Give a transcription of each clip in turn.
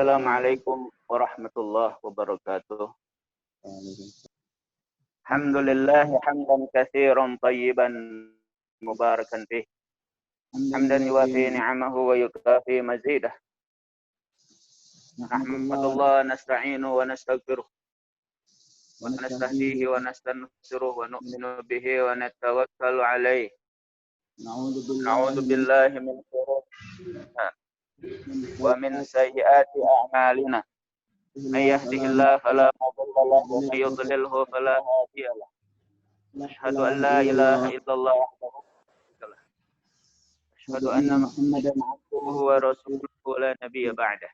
Assalamualaikum warahmatullahi wabarakatuh. Alhamdulillah hamdan katsiran tayyiban mubarakan fih. Hamdan yuwafi ni'amahu wa yukafi mazidah. Nahmadullah nasta'inu wa nastaghfiruh wa nastahdihi wa nastansiruh wa nu'minu bihi wa natawakkalu alayh. Na'udzu billahi min shururi wa min sayyiati a'malina. Man yahdihillahu fala mudilla lahu wa man yudlilhu fala hadiya lahu. Asyhadu an la ilaha illallah wahdahu la syarika lahu. Asyhadu anna Muhammadan 'abduhu wa rasuluhu la nabiyya ba'dahu.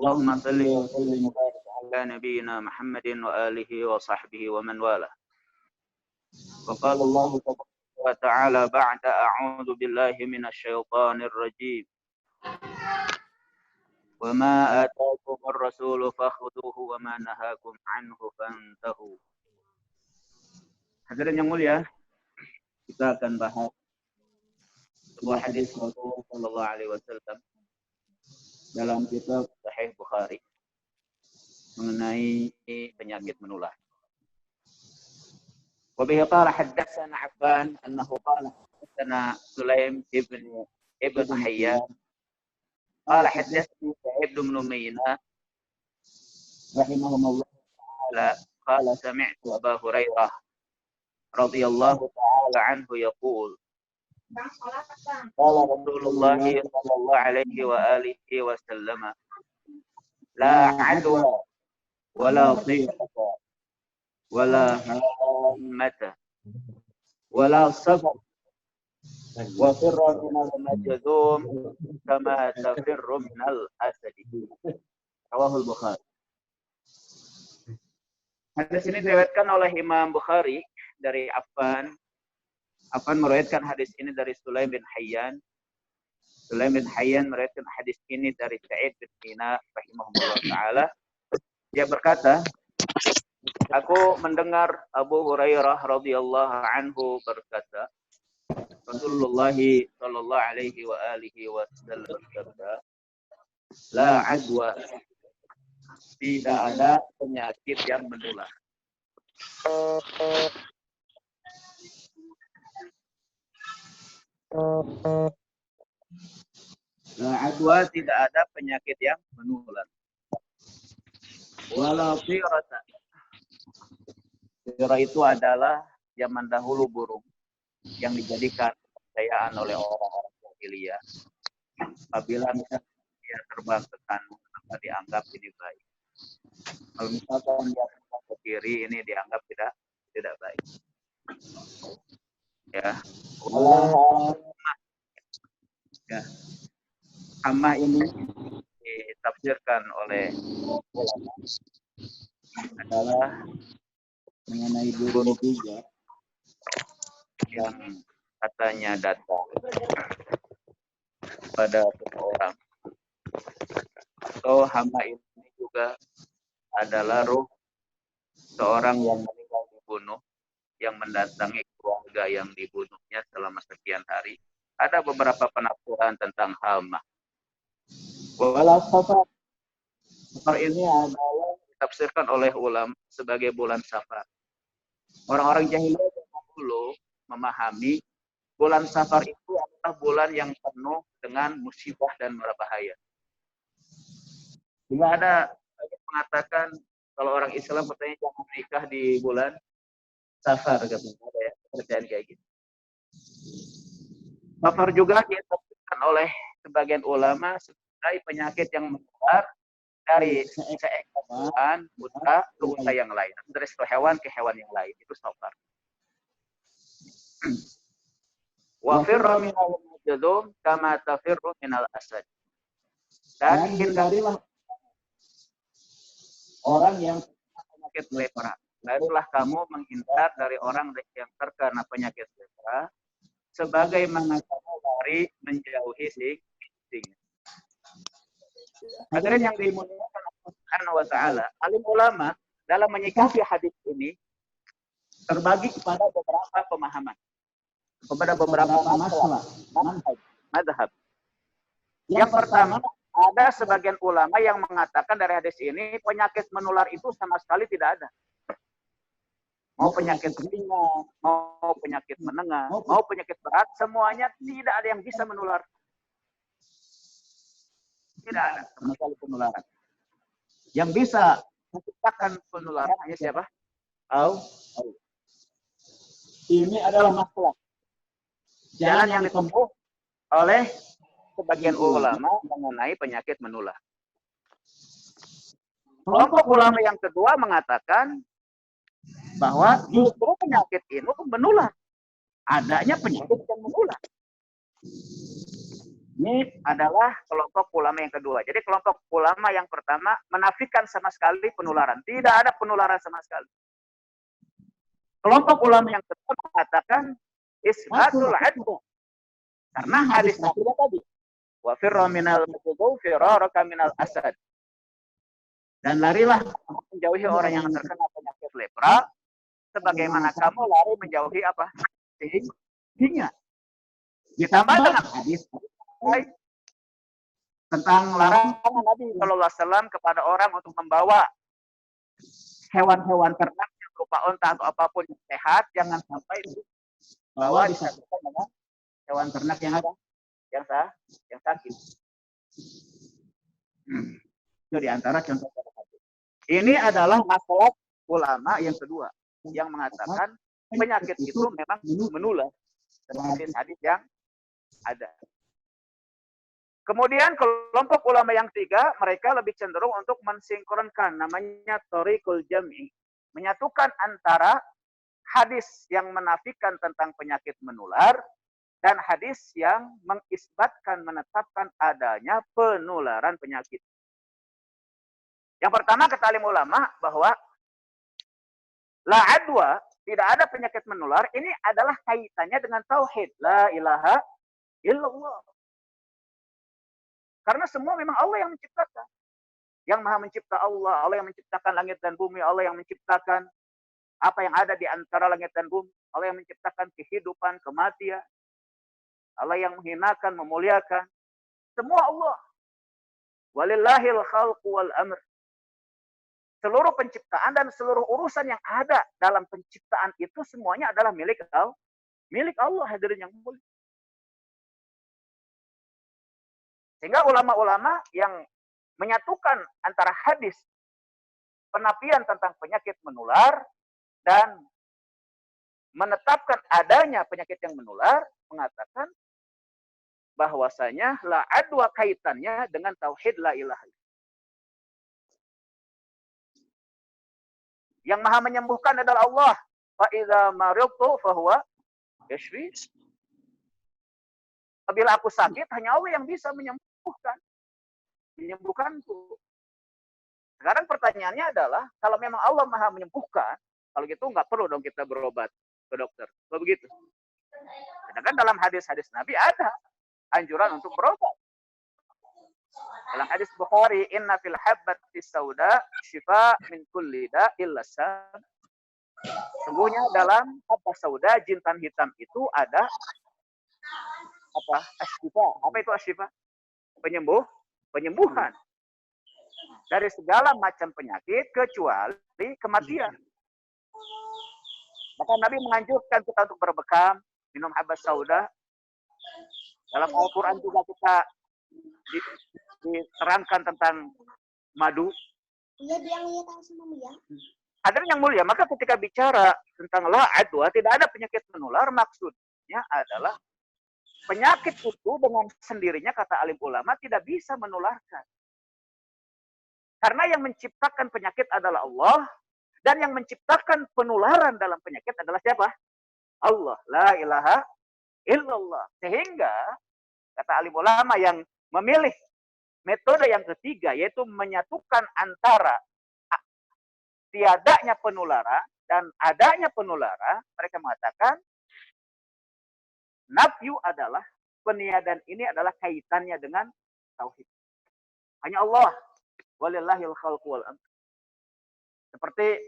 Allahumma shalli wa sallim wa barik ala nabiyyina Muhammadin wa alihi wa sahbihi wa man wala. Wa qala Allah wa ta'ala ba'da a'udzu billahi minasy syaithanir rajim. Wa ma ataakumur rasulu fakhudhuhu wa ma nahakum anhu fantahu. Hadirin yang mulia, kita akan bahas sebuah hadis Rasulullah sallallahu alaihi wasallam dalam kitab Sahih Bukhari mengenai penyakit menular. Wa bihi qala haddatsana Affan annahu qala haddatsana Sulaim ibn Hayyan qala haddatsani Sa'id bin Umayyah rahimahullah ta'ala qala sami'tu Abu Hurairah radhiyallahu ta'ala anhu yaqul qala Rasulullah sallallahu alaihi wa alihi wasallam la 'adwa wala dhifata wala hammata wala safar wa firra min al-majdum kama tafirru min al-asad. Rawahul Bukhari. Hadis ini diriwayatkan oleh Imam Bukhari dari Affan. Affan meriwayatkan hadis ini dari Sulaim bin Hayyan. Sulaim bin Hayyan meriwayatkan hadis ini dari Sa'id bin Umayyah rahimahullah taala. Dia berkata, aku mendengar Abu Hurairah radhiyallahu anhu berkata, Rasulullah sallallahu alaihi wa alihi wasallam bersabda, la adwa, tidak ada penyakit yang menular. La adwa, tidak ada penyakit yang menular. Wala firata. Fira itu adalah zaman dahulu burung yang dijadikan kepercayaan oleh orang-orang jahiliyah. Apabila misalnya dia terbang ke kanan, maka dianggap ini baik. Kalau misalkan dia terbang ke kiri, ini dianggap tidak baik. Ya. Ya. Hamah ini ditafsirkan oleh ulama adalah mengenai burung tiga yang katanya datang pada seseorang, atau hama ini juga adalah ruh seorang yang meninggal dibunuh yang mendatangi keluarga yang dibunuhnya selama sekian hari. Ada beberapa penafsiran tentang hama. Walau safar ini adalah ditafsirkan oleh ulama sebagai bulan Safar. Orang-orang jahiliyah dahulu memahami bulan Safar itu adalah bulan yang penuh dengan musibah dan berbahaya. Jika ada yang mengatakan kalau orang Islam katanya jangan menikah di bulan Safar, katanya ada ya kepercayaan kayak gitu. Safar juga ditafsirkan oleh sebagian ulama sebagai penyakit yang menular dari seekor hewan unta ke unta yang lain, dari satu hewan ke hewan yang lain, itu safar. Wa firra minal majdum kama tafirru minal asad. Dan hindarilah orang yang penyakit lepra. Barulah kamu menghindar dari orang yang terkena penyakit lepra sebagaimana kamu dari menjauhi singa. Hadirin yang dimuliakan Allah Subhanahu wa taala, alim ulama dalam menyikapi hadis ini terbagi kepada beberapa pemahaman, kepada beberapa mazhab. Yang pertama Ada sebagian ulama yang mengatakan dari hadis ini penyakit menular itu sama sekali tidak ada. Mau penyakit ringan, mau penyakit menengah, mau penyakit berat, semuanya tidak ada yang bisa menular. Tidak ada sama sekali penularan. Yang bisa menciptakan penularan hanya siapa? Allah. Ini adalah masalah jalan yang ditempuh oleh sebagian ulama mengenai penyakit menular. Kelompok ulama yang kedua mengatakan bahwa justru penyakit ini menular. Adanya penyakit yang menular. Ini adalah kelompok ulama yang kedua. Jadi kelompok ulama yang pertama menafikan sama sekali penularan. Tidak ada penularan sama sekali. Kelompok ulama yang kedua mengatakan isbatul adwa. Karena hadis Nabi tadi. Wa firra minal musudu firaraka minal asad. Dan larilah menjauhi orang yang terkena penyakit lepra sebagaimana kamu lari menjauhi apa? Singa. Ditambah dengan hadis tentang larangan Nabi Shallallahu Alaihi Wasallam kepada orang untuk membawa hewan-hewan ternak yang berupa unta atau apapun yang sehat, jangan sampai bawa disatukan dengan hewan ternak yang ada, yang sakit. Itu diantara contoh. Ini adalah masalah ulama yang kedua yang mengatakan penyakit itu memang menular dalam hadis-hadis yang ada. Kemudian kelompok ulama yang tiga, mereka lebih cenderung untuk mensinkronkan, namanya thoriqul jam'i, menyatukan antara hadis yang menafikan tentang penyakit menular dan hadis yang mengisbatkan, menetapkan adanya penularan penyakit. Yang pertama kata alim ulama bahwa la adwa, tidak ada penyakit menular, ini adalah kaitannya dengan tauhid, la ilaha illallah. Karena semua memang Allah yang menciptakan. Yang maha mencipta Allah, Allah yang menciptakan langit dan bumi, Allah yang menciptakan apa yang ada di antara langit dan bumi, Allah yang menciptakan kehidupan, kematian, Allah yang menghinakan, memuliakan. Semua Allah. Walillahil khalqu wal amr. Seluruh penciptaan dan seluruh urusan yang ada dalam penciptaan itu semuanya adalah milik Allah. Milik Allah, hadirin yang mulia. Sehingga ulama-ulama yang menyatukan antara hadis penafian tentang penyakit menular dan menetapkan adanya penyakit yang menular mengatakan bahwasanya la adwa kaitannya dengan tauhid la ilaha illallah. Yang maha menyembuhkan adalah Allah. Fa idza maridtu fa huwa yashfi. Apabila aku sakit, hanya Allah yang bisa menyembuhkan. Menyembuhkanku. Sekarang pertanyaannya adalah, kalau memang Allah maha menyembuhkan, kalau gitu nggak perlu dong kita berobat ke dokter. Kalau begitu. Sedangkan dalam hadis-hadis Nabi ada anjuran untuk berobat. Dalam hadis Bukhari, inna fil habbati sauda syifa min kulli da illa sam. Sungguhnya dalam habbah sauda, jintan hitam itu ada apa? Asyifa. Apa itu asyifa? Penyembuhan dari segala macam penyakit kecuali kematian. Maka Nabi menganjurkan kita untuk berbekam, minum habbah sauda. Dalam Al-Quran juga kita diterangkan tentang madu. Iya, bilang iya tahu sama Mia. Hadirin yang mulia, maka ketika bicara tentang la adwa, tidak ada penyakit menular, maksudnya adalah penyakit itu dengan sendirinya, kata alim ulama, tidak bisa menularkan. Karena yang menciptakan penyakit adalah Allah, dan yang menciptakan penularan dalam penyakit adalah siapa? Allah. La ilaha illallah. Sehingga, kata alim ulama yang memilih metode yang ketiga, yaitu menyatukan antara tiadanya penularan dan adanya penularan, mereka mengatakan nafyu adalah peniadaan ini adalah kaitannya dengan tauhid. Hanya Allah. Walillahil khalqu wal amr. Seperti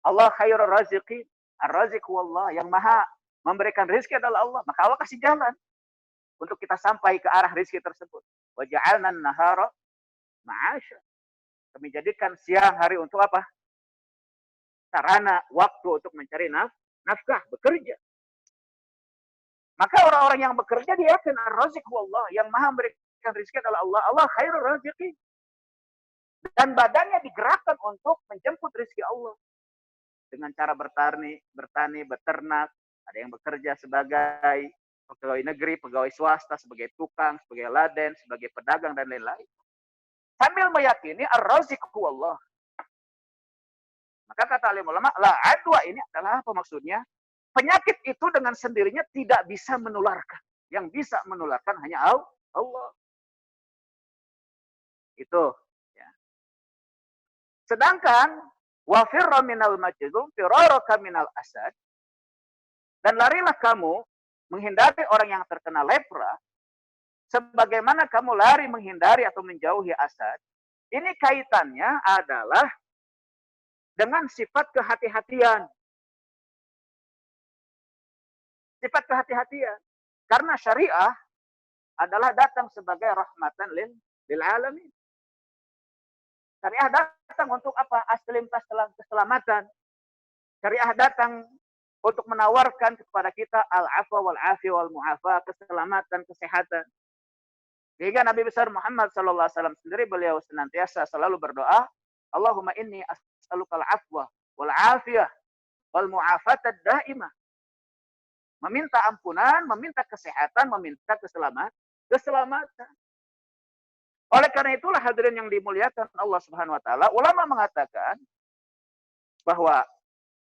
Allah khairur raziqin, ar-raziq wallah, yang maha memberikan rezeki adalah Allah, maka Allah kasih jalan untuk kita sampai ke arah rezeki tersebut. Wa ja'alna an-nahara Ma'asya. Kami jadikan siang hari untuk apa? Sarana waktu untuk mencari nafkah, bekerja. Maka orang-orang yang bekerja dia yakin ar-razik Allah, yang maha memberikan rezeki adalah Allah. Allah khairur raziqin. Dan badannya digerakkan untuk menjemput rezeki Allah. Dengan cara bertani, beternak, ada yang bekerja sebagai pegawai negeri, pegawai swasta, sebagai tukang, sebagai laden, sebagai pedagang, dan lain-lain. Sambil meyakini ar-razik Allah. Maka kata alim ulama, la adwa ini adalah apa maksudnya? Penyakit itu dengan sendirinya tidak bisa menularkan. Yang bisa menularkan hanya Allah. Itu. Ya. Sedangkan, wa firra minal majzum, firaraka minal asad. Dan larilah kamu menghindari orang yang terkena lepra, sebagaimana kamu lari menghindari atau menjauhi asad. Ini kaitannya adalah dengan sifat kehati-hatian. Sifat kehati-hatian. Karena syariah adalah datang sebagai rahmatan lil alamin. Syariah datang untuk apa? Aslim keselamatan. Syariah datang untuk menawarkan kepada kita al-afwa wal-afi wal-mu'afa, keselamatan, kesehatan. Sehingga Nabi besar Muhammad SAW sendiri beliau senantiasa selalu berdoa, Allahumma inni as'alukal afwa wal-afiyah wal-mu'afatad da'imah. Meminta ampunan, meminta kesehatan, meminta keselamatan. Oleh karena itulah hadirin yang dimuliakan Allah Subhanahu wa taala, ulama mengatakan bahwa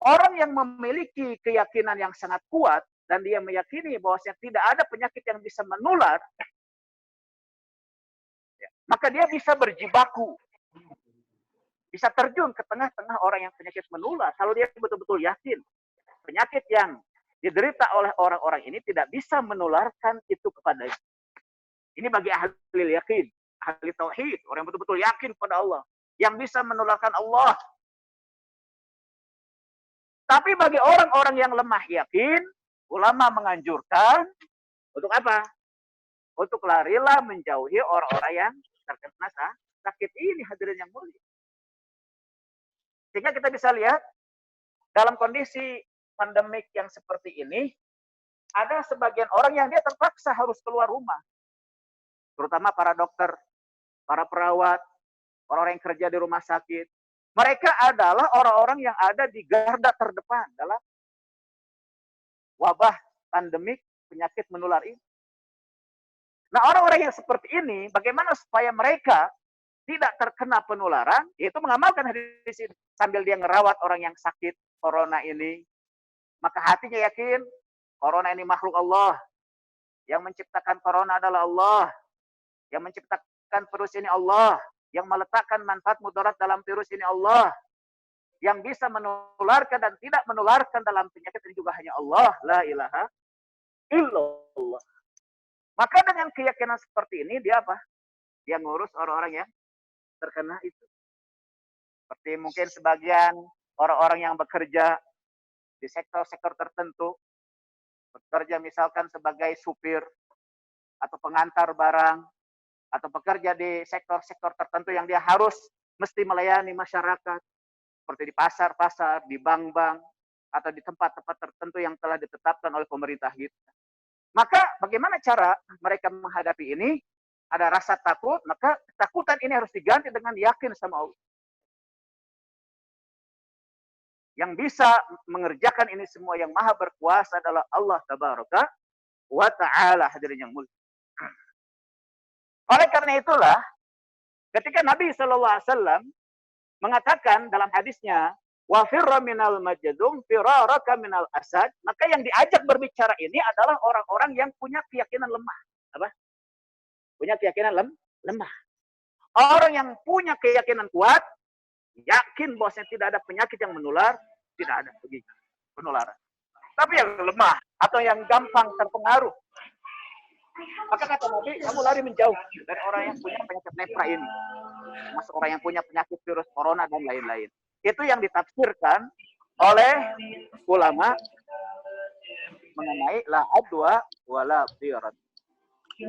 orang yang memiliki keyakinan yang sangat kuat dan dia meyakini bahwasanya tidak ada penyakit yang bisa menular, maka dia bisa berjibaku. Bisa terjun ke tengah-tengah orang yang penyakit menular. Kalau dia betul-betul yakin penyakit yang diderita oleh orang-orang ini tidak bisa menularkan itu kepadanya. Ini bagi ahli yakin, ahli tauhid, orang yang betul-betul yakin pada Allah, yang bisa menularkan Allah. Tapi bagi orang-orang yang lemah yakin, ulama menganjurkan untuk apa? Untuk larilah menjauhi orang-orang yang terkena sakit ini, hadirin yang mulia. Sehingga kita bisa lihat dalam kondisi pandemik yang seperti ini, ada sebagian orang yang dia terpaksa harus keluar rumah. Terutama para dokter, para perawat, orang-orang yang kerja di rumah sakit. Mereka adalah orang-orang yang ada di garda terdepan dalam wabah pandemik penyakit menular ini. Nah, orang-orang yang seperti ini, bagaimana supaya mereka tidak terkena penularan, yaitu mengamalkan hadis ini. Sambil dia ngerawat orang yang sakit corona ini, maka hatinya yakin, corona ini makhluk Allah. Yang menciptakan corona adalah Allah. Yang menciptakan virus ini Allah. Yang meletakkan manfaat mudarat dalam virus ini Allah. Yang bisa menularkan dan tidak menularkan dalam penyakit ini juga hanya Allah. La ilaha illallah. Maka dengan keyakinan seperti ini, dia apa? Dia ngurus orang-orang yang terkena itu. Seperti mungkin sebagian orang-orang yang bekerja di sektor-sektor tertentu, bekerja misalkan sebagai supir, atau pengantar barang, atau bekerja di sektor-sektor tertentu yang dia harus mesti melayani masyarakat, seperti di pasar-pasar, di bank-bank, atau di tempat-tempat tertentu yang telah ditetapkan oleh pemerintah kita. Maka bagaimana cara mereka menghadapi ini? Ada rasa takut, maka ketakutan ini harus diganti dengan yakin sama Allah. Yang bisa mengerjakan ini semua yang maha berkuasa adalah Allah Tabaraka wa Ta'ala, hadirin yang mulia. Oleh karena itulah, ketika Nabi SAW mengatakan dalam hadisnya, wa firra minal majzum firaraka minal asad, maka yang diajak berbicara ini adalah orang-orang yang punya keyakinan lemah. Apa? Punya keyakinan lemah. Orang yang punya keyakinan kuat, yakin bahwasanya tidak ada penyakit yang menular, tidak ada begitu penularan. Tapi yang lemah atau yang gampang terpengaruh, maka kata Nabi, kamu lari menjauh dari orang yang punya penyakit lepra ini, termasuk orang yang punya penyakit virus corona dan lain-lain. Itu yang ditafsirkan oleh ulama mengenai la adwa wala firat.